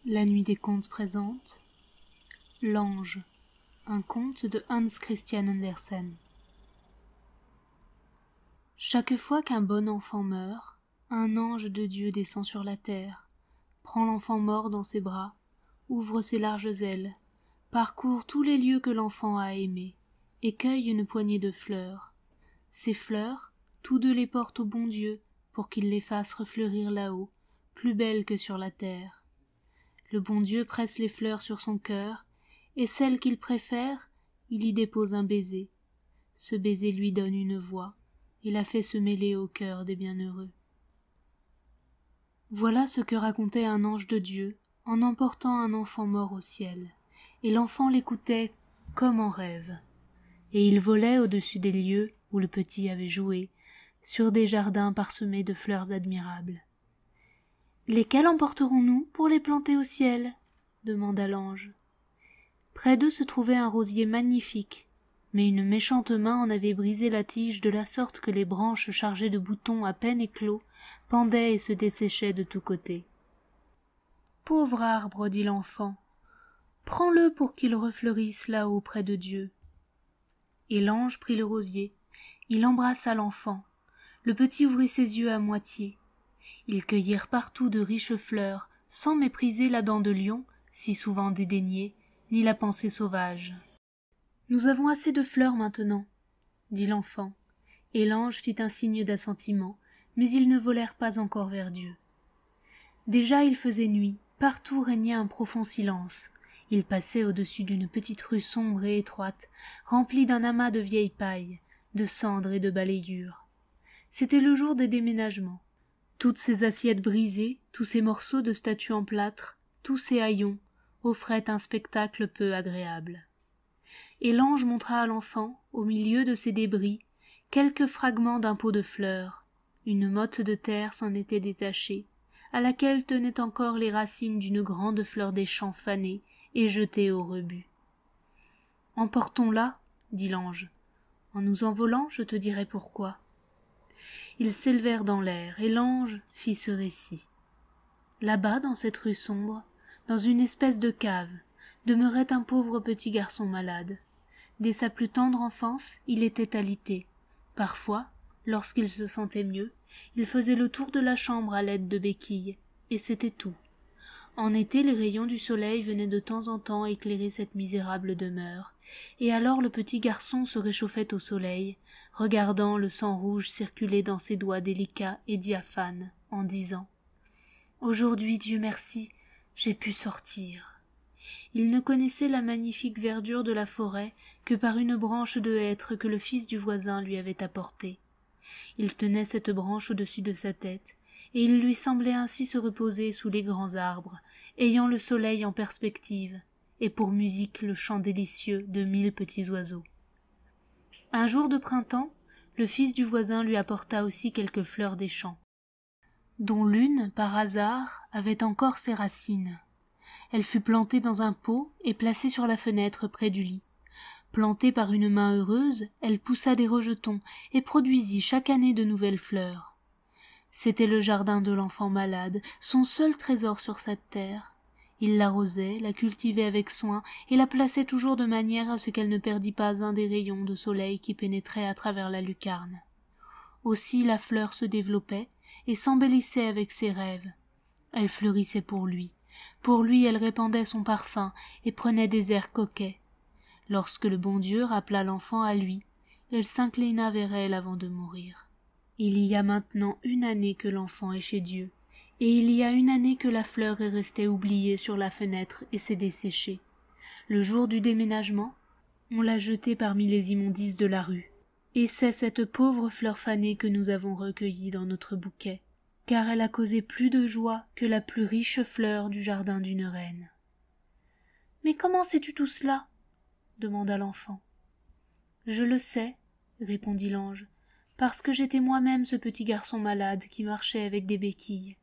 La nuit des contes présente L'ange, un conte de Hans Christian Andersen. Chaque fois qu'un bon enfant meurt, un ange de Dieu descend sur la terre, prend l'enfant mort dans ses bras, ouvre ses larges ailes, parcourt tous les lieux que l'enfant a aimés, et cueille une poignée de fleurs. Ces fleurs, tous deux les portent au bon Dieu, pour qu'il les fasse refleurir là-haut, plus belles que sur la terre. Le bon Dieu presse les fleurs sur son cœur, et celle qu'il préfère, il y dépose un baiser. Ce baiser lui donne une voix, et la fait se mêler au cœur des bienheureux. Voilà ce que racontait un ange de Dieu, en emportant un enfant mort au ciel, et l'enfant l'écoutait comme en rêve. Et il volait au-dessus des lieux où le petit avait joué, sur des jardins parsemés de fleurs admirables. « Lesquelles emporterons-nous pour les planter au ciel ?» demanda l'ange. Près d'eux se trouvait un rosier magnifique, mais une méchante main en avait brisé la tige de la sorte que les branches chargées de boutons à peine éclos pendaient et se desséchaient de tous côtés. « Pauvre arbre, dit l'enfant, prends-le pour qu'il refleurisse là-haut près de Dieu. » Et l'ange prit le rosier, il embrassa l'enfant, le petit ouvrit ses yeux à moitié. Ils cueillirent partout de riches fleurs, sans mépriser la dent de lion, si souvent dédaignée, ni la pensée sauvage. « Nous avons assez de fleurs maintenant, » dit l'enfant, et l'ange fit un signe d'assentiment, mais ils ne volèrent pas encore vers Dieu. Déjà il faisait nuit, partout régnait un profond silence. Ils passaient au-dessus d'une petite rue sombre et étroite, remplie d'un amas de vieilles pailles, de cendres et de balayures. C'était le jour des déménagements. Toutes ces assiettes brisées, tous ces morceaux de statues en plâtre, tous ces haillons, offraient un spectacle peu agréable. Et l'ange montra à l'enfant, au milieu de ces débris, quelques fragments d'un pot de fleurs. Une motte de terre s'en était détachée, à laquelle tenaient encore les racines d'une grande fleur des champs fanée et jetée au rebut. « Emportons-la, dit l'ange. En nous envolant, je te dirai pourquoi. » Ils s'élevèrent dans l'air, et l'ange fit ce récit. Là-bas, dans cette rue sombre, dans une espèce de cave, demeurait un pauvre petit garçon malade. Dès sa plus tendre enfance, il était alité. Parfois, lorsqu'il se sentait mieux, il faisait le tour de la chambre à l'aide de béquilles, et c'était tout. En été, les rayons du soleil venaient de temps en temps éclairer cette misérable demeure, et alors le petit garçon se réchauffait au soleil, regardant le sang rouge circuler dans ses doigts délicats et diaphanes, en disant « Aujourd'hui, Dieu merci, j'ai pu sortir. » Il ne connaissait la magnifique verdure de la forêt que par une branche de hêtre que le fils du voisin lui avait apportée. Il tenait cette branche au-dessus de sa tête, et il lui semblait ainsi se reposer sous les grands arbres, ayant le soleil en perspective, et pour musique le chant délicieux de 1000 petits oiseaux. Un jour de printemps, le fils du voisin lui apporta aussi quelques fleurs des champs, dont l'une, par hasard, avait encore ses racines. Elle fut plantée dans un pot et placée sur la fenêtre près du lit. Plantée par une main heureuse, elle poussa des rejetons et produisit chaque année de nouvelles fleurs. C'était le jardin de l'enfant malade, son seul trésor sur cette terre. Il l'arrosait, la cultivait avec soin et la plaçait toujours de manière à ce qu'elle ne perdît pas un des rayons de soleil qui pénétraient à travers la lucarne. Aussi la fleur se développait et s'embellissait avec ses rêves. Elle fleurissait pour lui elle répandait son parfum et prenait des airs coquets. Lorsque le bon Dieu rappela l'enfant à lui, il s'inclina vers elle avant de mourir. Il y a maintenant 1 année que l'enfant est chez Dieu, et il y a 1 année que la fleur est restée oubliée sur la fenêtre et s'est desséchée. Le jour du déménagement, on l'a jetée parmi les immondices de la rue, et c'est cette pauvre fleur fanée que nous avons recueillie dans notre bouquet, car elle a causé plus de joie que la plus riche fleur du jardin d'une reine. « Mais comment sais-tu tout cela ?» demanda l'enfant. « Je le sais, » répondit l'ange, « parce que j'étais moi-même ce petit garçon malade qui marchait avec des béquilles.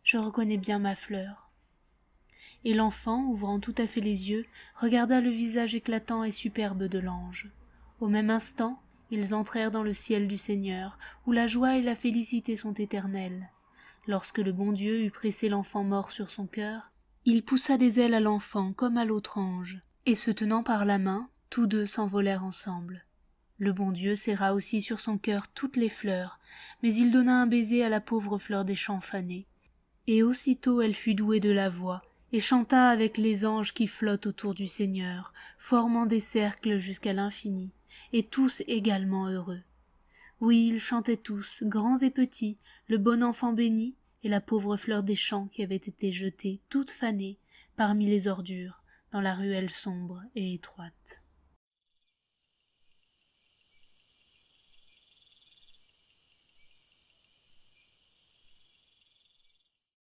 Je reconnais bien ma fleur. » Et l'enfant, ouvrant tout à fait les yeux, regarda le visage éclatant et superbe de l'ange. Au même instant, ils entrèrent dans le ciel du Seigneur, où la joie et la félicité sont éternelles. Lorsque le bon Dieu eut pressé l'enfant mort sur son cœur, Il poussa des ailes à l'enfant comme à l'autre ange, et se tenant par la main, tous deux s'envolèrent ensemble. Le bon Dieu serra aussi sur son cœur toutes les fleurs, mais il donna un baiser à la pauvre fleur des champs fanée. Et aussitôt elle fut douée de la voix, et chanta avec les anges qui flottent autour du Seigneur, formant des cercles jusqu'à l'infini, et tous également heureux. Oui, ils chantaient tous, grands et petits, le bon enfant béni, et la pauvre fleur des champs qui avait été jetée, toute fanée, parmi les ordures, dans la ruelle sombre et étroite.